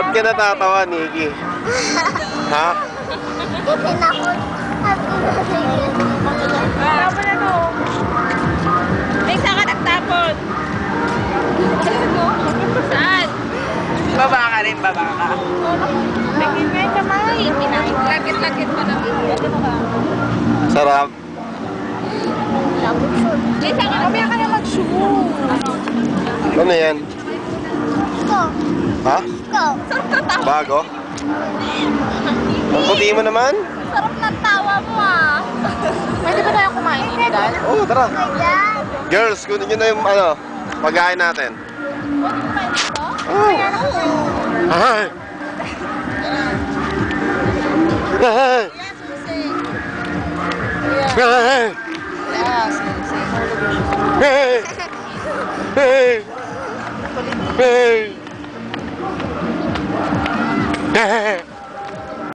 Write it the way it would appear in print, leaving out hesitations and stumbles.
Ba't ka natatawa, Nikki? Ha? Kasi nakot. Tapon na to. May saan ka nagtapon? Saan? Baba ka rin, baba ka. Naging may kamay. Lagit-lagit pa lang. Sarap. May saan ka mamaya ka na mag-shoot. Ano yan? Ito. Ha? Ito. Sarap na tawa. Bago? Ang puti mo naman? Sarap na tawa mo ah. Pwede ba tayo kumain dito, Dad? Oo, tara. Kaya. Girls, kunin nyo na yung pagkain natin. Pwede kumain dito? Oh. Ay! Ay! Ay! Hey! Hey! Hey! Hey!